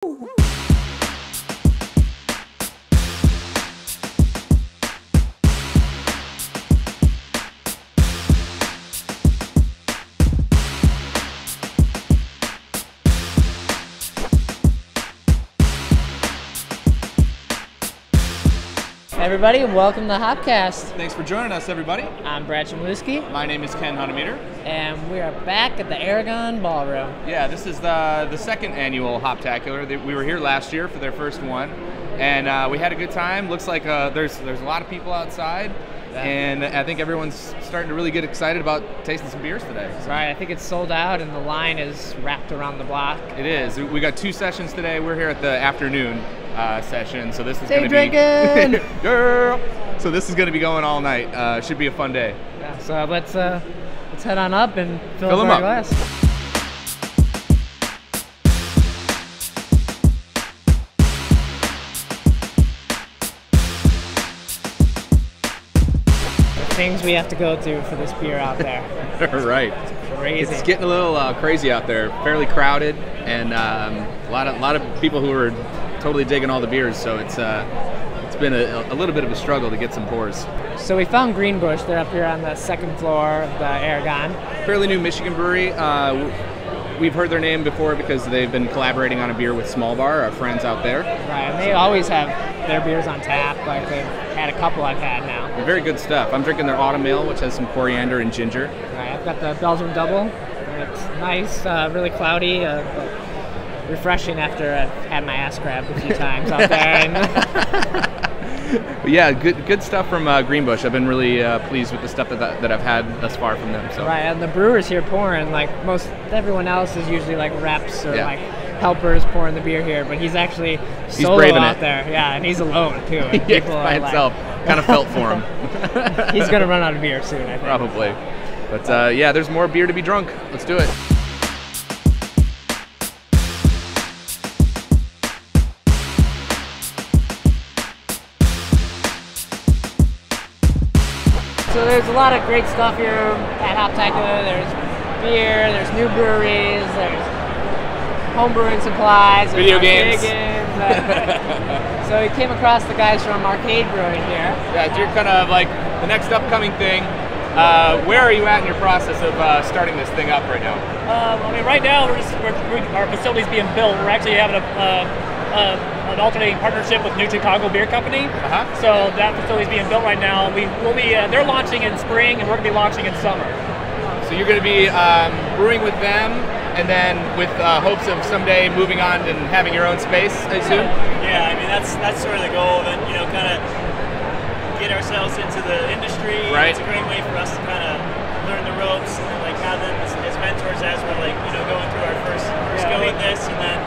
Hey everybody, and welcome to Hopcast. Thanks for joining us, everybody. I'm Brad Chmielewski. My name is Ken Hunnemeder. And we are back at the Aragon Ballroom. Yeah, this is the second annual Hoptacular. We were here last year for their first one, and we had a good time. Looks like there's a lot of people outside, and I think everyone's starting to really get excited about tasting some beers today. So. Right, I think it's sold out, and the line is wrapped around the block. It is. We got 2 sessions today. We're here at the afternoon session, so this is going to be drinking. Girl. So this is going to be going all night. Should be a fun day. Yeah, so let's head on up and fill them up our up. glass. The things we have to go through for this beer out there. Right. It's crazy. It's getting a little crazy out there. Fairly crowded, and a lot of people who are totally digging all the beers. So it's been a little bit of a struggle to get some pours. So we found Greenbush. They're up here on the 2nd floor of the Aragon. Fairly new Michigan brewery. We've heard their name before because they've been collaborating on a beer with Small Bar, our friends out there. Right, and they always have their beers on tap. Like they've had a couple I've had now. They're very good stuff. I'm drinking their Autumn Ale, which has some coriander and ginger. Right, I've got the Belgian Double. It's nice, really cloudy, but refreshing after I've had my ass grabbed a few times out there. But yeah, good stuff from Greenbush. I've been really pleased with the stuff that I've had thus far from them. So. Right, and the brewers here pouring, like everyone else is usually like reps or like helpers pouring the beer here, but he's actually solo out there. Yeah, and he's alone too. Yeah, by himself. Kind of felt for him. He's gonna run out of beer soon, I think. Probably. But yeah, there's more beer to be drunk. Let's do it. So there's a lot of great stuff here at Hoptacular. There's beer, there's new breweries, there's home brewing supplies, video games. So we came across the guys from Arcade Brewing here. Yeah, you're kind of like the next upcoming thing. Where are you at in your process of starting this thing up right now? I mean, right now our facility's being built. We're actually having an alternating partnership with New Chicago Beer Company. So that facility's being built right now. They're launching in spring, and we're going to be launching in summer. So you're going to be brewing with them, and then with hopes of someday moving on and having your own space, I assume? Yeah, I mean that's sort of the goal, and kind of get ourselves into the industry. Right. It's a great way for us to kind of learn the ropes and like have them as mentors as we're going through our first go at this, and then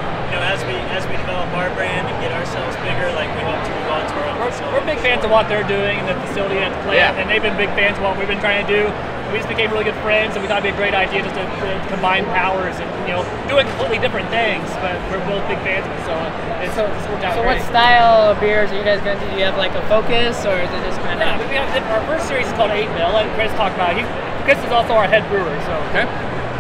as we develop our brand and get ourselves bigger, like we hope to move on to our own facility. We're big fans of what they're doing and the facility and the plant, and they've been big fans of what we've been trying to do. We just became really good friends, and we thought it'd be a great idea just to combine powers and doing completely different things. But we're both big fans of it, so it's worked out. So great. what style of beers are you guys going to do? Do you have like a focus, or is it just kind of? Yeah, we have our first series is called 8 Mil, and Chris talked about it. Chris is also our head brewer, so. Okay.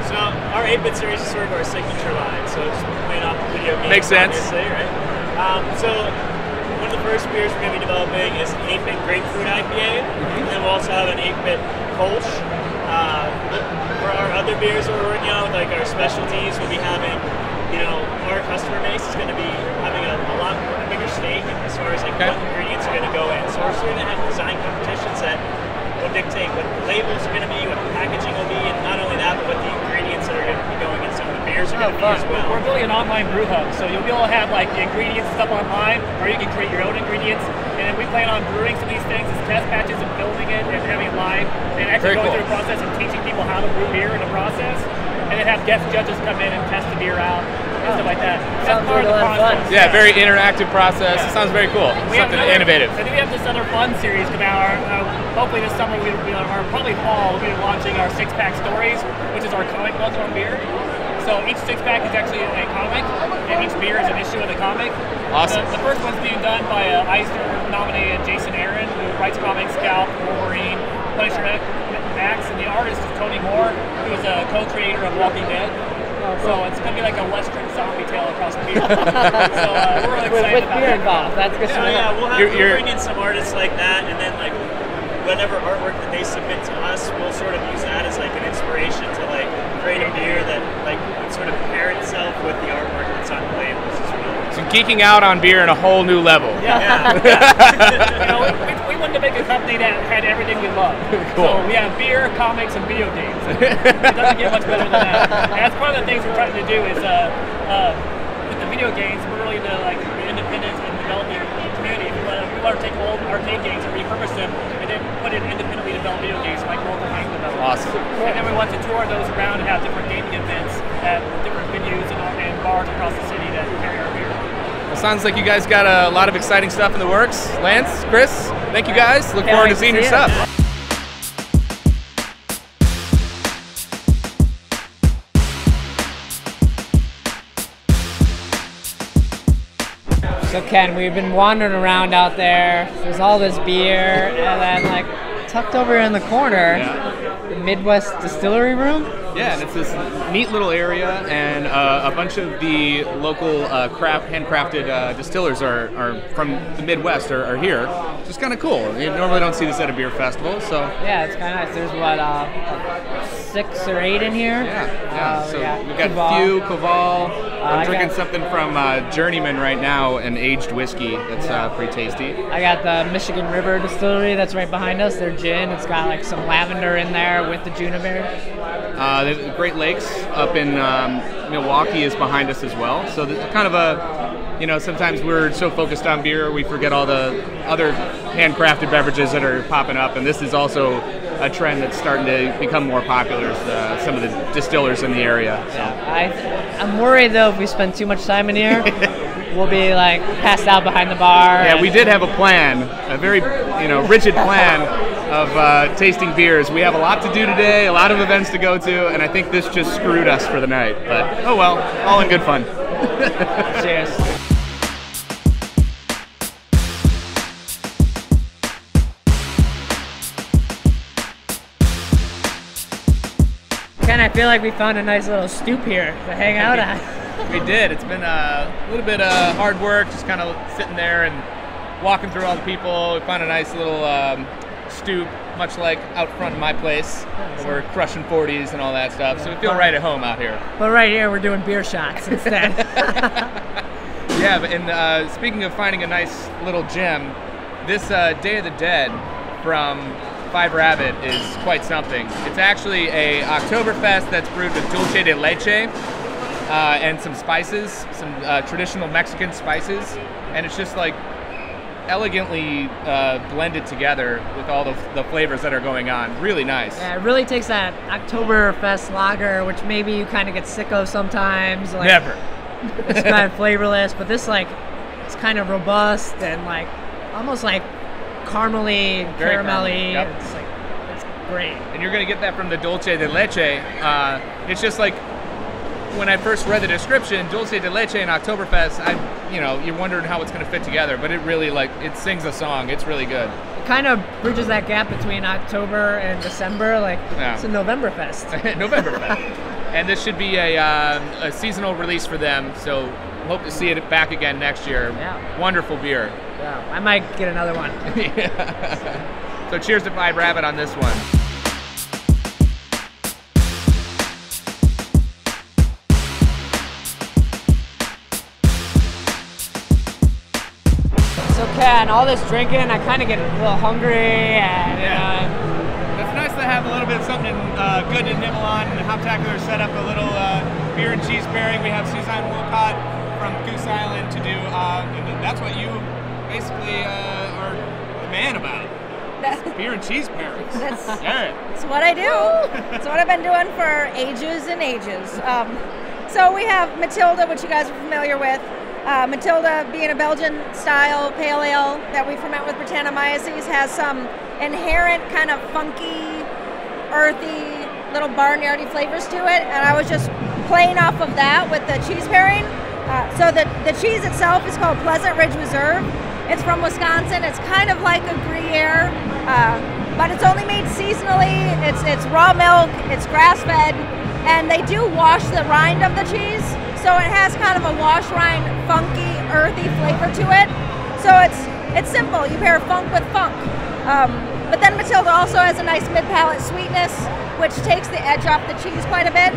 So our 8-bit series is sort of our signature line, so it's playing off the video games. Makes sense. Right? So one of the first beers we're going to be developing is an 8-bit grapefruit IPA, and then we'll also have an 8-bit Kolsch. For our other beers that we're working on, like our specialties, we'll be having, our customer base is going to be having a lot bigger stake as far as what ingredients are going to go in. So we're going to have design competitions that will dictate what the labels are going to be, what the packaging will be, and not only that, but what the ingredients that are going to be going in some of the beers are going to be as well. We're building an online brew hub, so you'll be able to have like the ingredients stuff online, or you can create your own ingredients. And then we plan on brewing some of these things as test batches and filming it and having it live, and actually going through the process and teaching people how to brew beer in the process, and then have guest judges come in and test the beer out and stuff like that. Sounds like a lot of fun. Yeah, very interactive process. It sounds very cool. Something innovative. I think we have this other fun series come out. Hopefully this summer, or probably fall, we'll be launching our 6-pack stories, which is our comic book on beer. So each 6-pack is actually a comic, and each beer is an issue of the comic. Awesome. The first one's being done by Eisner-nominated Jason Aaron, who writes comics, Scout, Wolverine, Punisher Max, and the artist is Tony Moore, who is a co-creator of Walking Dead. So it's going to be like a Western zombie tale across beer. So we're really excited with about beer it. involved. That's good. Yeah, we'll bring in some artists like that, and then like whatever artwork that they submit to us, we'll sort of use that as like an inspiration to like create a beer that like would sort of pair itself with the artwork that's on the label. So geeking out on beer in a whole new level. Yeah. You know, we wanted to make a company that had everything we love. Cool. So we have beer, comics, and video games. It doesn't get much better than that. And that's one of the things we're trying to do is with the video games, we're really into like the independent and developing community. We want to take old arcade games and repurpose them and then put in independently developed video games like local game developers. Awesome. And then we want to tour those around and have different gaming events at different venues and bars across the city that carry our beer. Well, sounds like you guys got a lot of exciting stuff in the works. Lance, Chris, thank you guys. Look forward to seeing your stuff. So Ken, we've been wandering around out there. There's all this beer, and then like tucked over in the corner, the Midwest Distillery Room. Yeah, and it's this neat little area, and a bunch of the local handcrafted distillers are from the Midwest are here. So it's kind of cool. You normally don't see this at a beer festival, so Yeah, it's kind of nice. There's what, like 6 or 8 in here. yeah. So we've got Koval. Few, Koval. I'm I drinking got- something from Journeyman right now, an aged whiskey that's pretty tasty. I got the Michigan River Distillery that's right behind us. Their gin. It's got like some lavender in there with the juniper. The Great Lakes up in Milwaukee is behind us as well. So there's kind of a, sometimes we're so focused on beer we forget all the other handcrafted beverages that are popping up, and this is also a trend that's starting to become more popular with some of the distillers in the area. So. I'm worried though if we spend too much time in here, we'll be like passed out behind the bar. Yeah, we did have a plan, a very rigid plan of tasting beers. We have a lot to do today, a lot of events to go to, and I think this just screwed us for the night. But oh well, all in good fun. Cheers. Ken, I feel like we found a nice little stoop here to hang out on. We did. It's been a little bit of hard work, just kind of sitting there and walking through all the people. We found a nice little stoop, much like out front of my place, where we're crushing 40s and all that stuff. So we feel right at home out here. But right here, we're doing beer shots instead. Yeah, and speaking of finding a nice little gem, this Day of the Dead from Five Rabbit is quite something. It's actually a Oktoberfest that's brewed with dulce de leche and some spices, some traditional Mexican spices, and it's just like elegantly blended together with all the flavors that are going on. Really nice. Yeah, it really takes that Oktoberfest lager, which maybe you kind of get sick of sometimes. Like, Never. It's kind of flavorless, but this it's kind of robust and like almost like caramely, Very caramelly. caramely, yep. It's great. And you're gonna get that from the dulce de leche. It's just like when I first read the description, dulce de leche and Oktoberfest, you're wondering how it's gonna fit together, but it really it sings a song. It's really good. It kind of bridges that gap between October and December. It's a Novemberfest. Novemberfest. And this should be a seasonal release for them, so hope to see it back again next year. Yeah. Wonderful beer. Yeah, I might get another one. Yeah. So cheers to Five Rabbit on this one. So Ken, all this drinking, I kind of get a little hungry, and It's nice to have a little bit of something good to nibble on. And Hoptacular set up a little beer and cheese pairing. We have Suzanne Wilcott from Goose Island to do, and that's what you basically are the man about. Beer and cheese pairings. That's what I do. That's what I've been doing for ages and ages. So we have Matilda, which you guys are familiar with. Matilda, being a Belgian-style pale ale that we ferment with Brettanomyces, has some inherent kind of funky, earthy, little barnyardy flavors to it, and I was just playing off of that with the cheese pairing. So the cheese itself is called Pleasant Ridge Reserve. It's from Wisconsin. It's kind of like a Gruyere, but it's only made seasonally. It's raw milk. It's grass-fed. and they do wash the rind of the cheese, so it has kind of a wash rind, funky, earthy flavor to it. So it's simple. You pair funk with funk. But then Matilda also has a nice mid-palate sweetness, which takes the edge off the cheese quite a bit.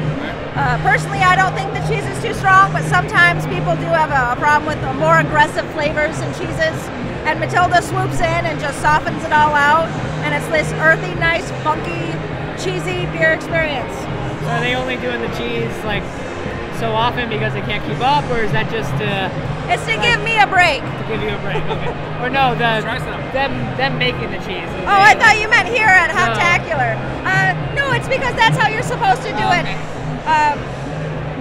Personally, I don't think the cheese is too strong, but sometimes people do have a problem with more aggressive flavors and cheeses. And Matilda swoops in and just softens it all out, and it's this earthy, nice, funky, cheesy beer experience. So are they only doing the cheese like so often because they can't keep up, or is that just it's to give me a break. to give you a break? Okay. Or no, them making the cheese. Oh, I thought you meant here at Hoptacular. No, it's because that's how you're supposed to do it.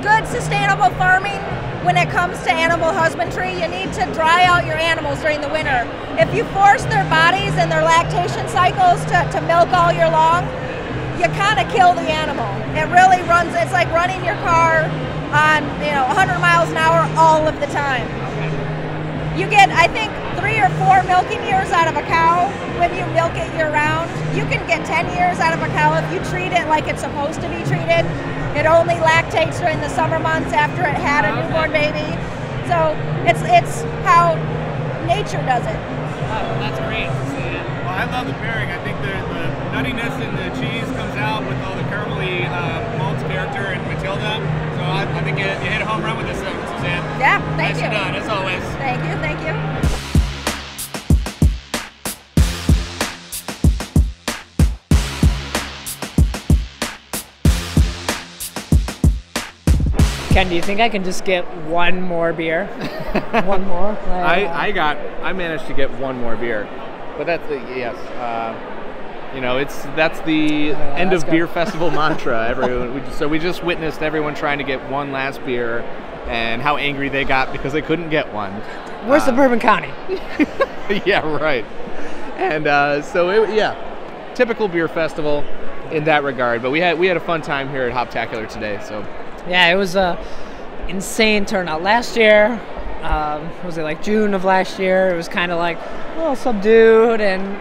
Good sustainable farming, when it comes to animal husbandry, you need to dry out your animals during the winter. If you force their bodies and their lactation cycles to milk all year long, you kind of kill the animal. It really runs, it's like running your car on 100 miles an hour all of the time. You get, I think, 3 or 4 milking years out of a cow when you milk it year round. You can get 10 years out of a cow if you treat it like it's supposed to be treated. It only lactates during the summer months after it had a newborn baby. So it's how nature does it. Oh, that's great to see it. Well, I love the pairing. I think the nuttiness in the cheese comes out with all the caramelly malt character in Matilda. So I think you hit a home run with this, Suzanne. Yeah, thank you. Nicely done, as always. Thank you, thank you. Ken, do you think I can just get one more beer? One more? I managed to get one more beer, but that's yes. That's the end of beer festival mantra. So we just witnessed everyone trying to get one last beer, and how angry they got because they couldn't get one. Where's the Bourbon County? Yeah, right. And typical beer festival in that regard. But we had a fun time here at Hoptacular today. So. Yeah, it was a insane turnout. Last year, was it like June of last year? It was kind of like a little subdued and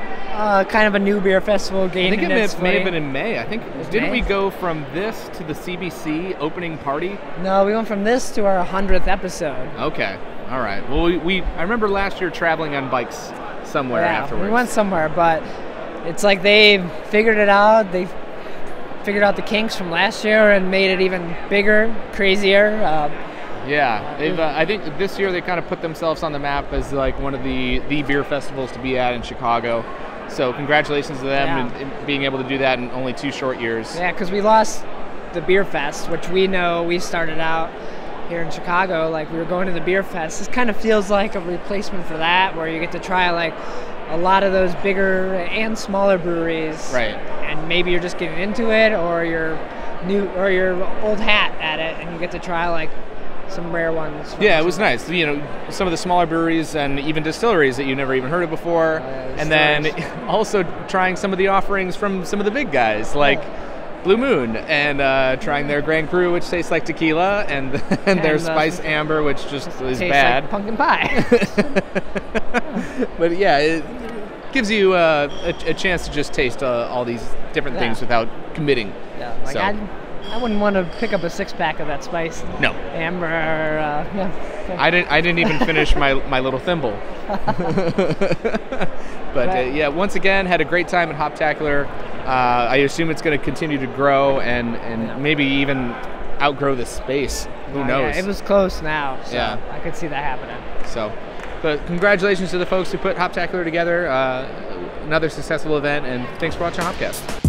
kind of a new beer festival gaining its I think it may have been in May. I think didn't May? we go from this to the CBC opening party? No, we went from this to our 100th episode. Okay, all right. Well, I remember last year traveling on bikes somewhere afterwards. We went somewhere, but it's like they figured it out. They figured out the kinks from last year and made it even bigger, crazier. I think this year they kind of put themselves on the map as like one of the beer festivals to be at in Chicago. So congratulations to them in being able to do that in only 2 short years. Yeah, because we lost the Beer Fest, which we started out here in Chicago. Like we were going to the Beer Fest. This kind of feels like a replacement for that, where you get to try like a lot of those bigger and smaller breweries. Right. And maybe you're just getting into it, or you're new, or you're old hat at it, and you get to try like some rare ones. Yeah, it was nice. Some of the smaller breweries and even distilleries that you never even heard of before, and then also trying some of the offerings from some of the big guys like Blue Moon, and trying their Grand Cru, which tastes like tequila, and their Spice Amber, which just is bad. Like pumpkin pie. But yeah, it gives you a chance to just taste all these different things without committing. Yeah, like I wouldn't want to pick up a 6-pack of that Spice. No. Amber. I didn't even finish my little thimble. But once again, had a great time at Hoptacular. I assume it's going to continue to grow and maybe even outgrow the space. Who knows? Yeah, it was close now, so yeah. I could see that happening. So, but congratulations to the folks who put Hoptacular together. Another successful event, and thanks for watching Hopcast.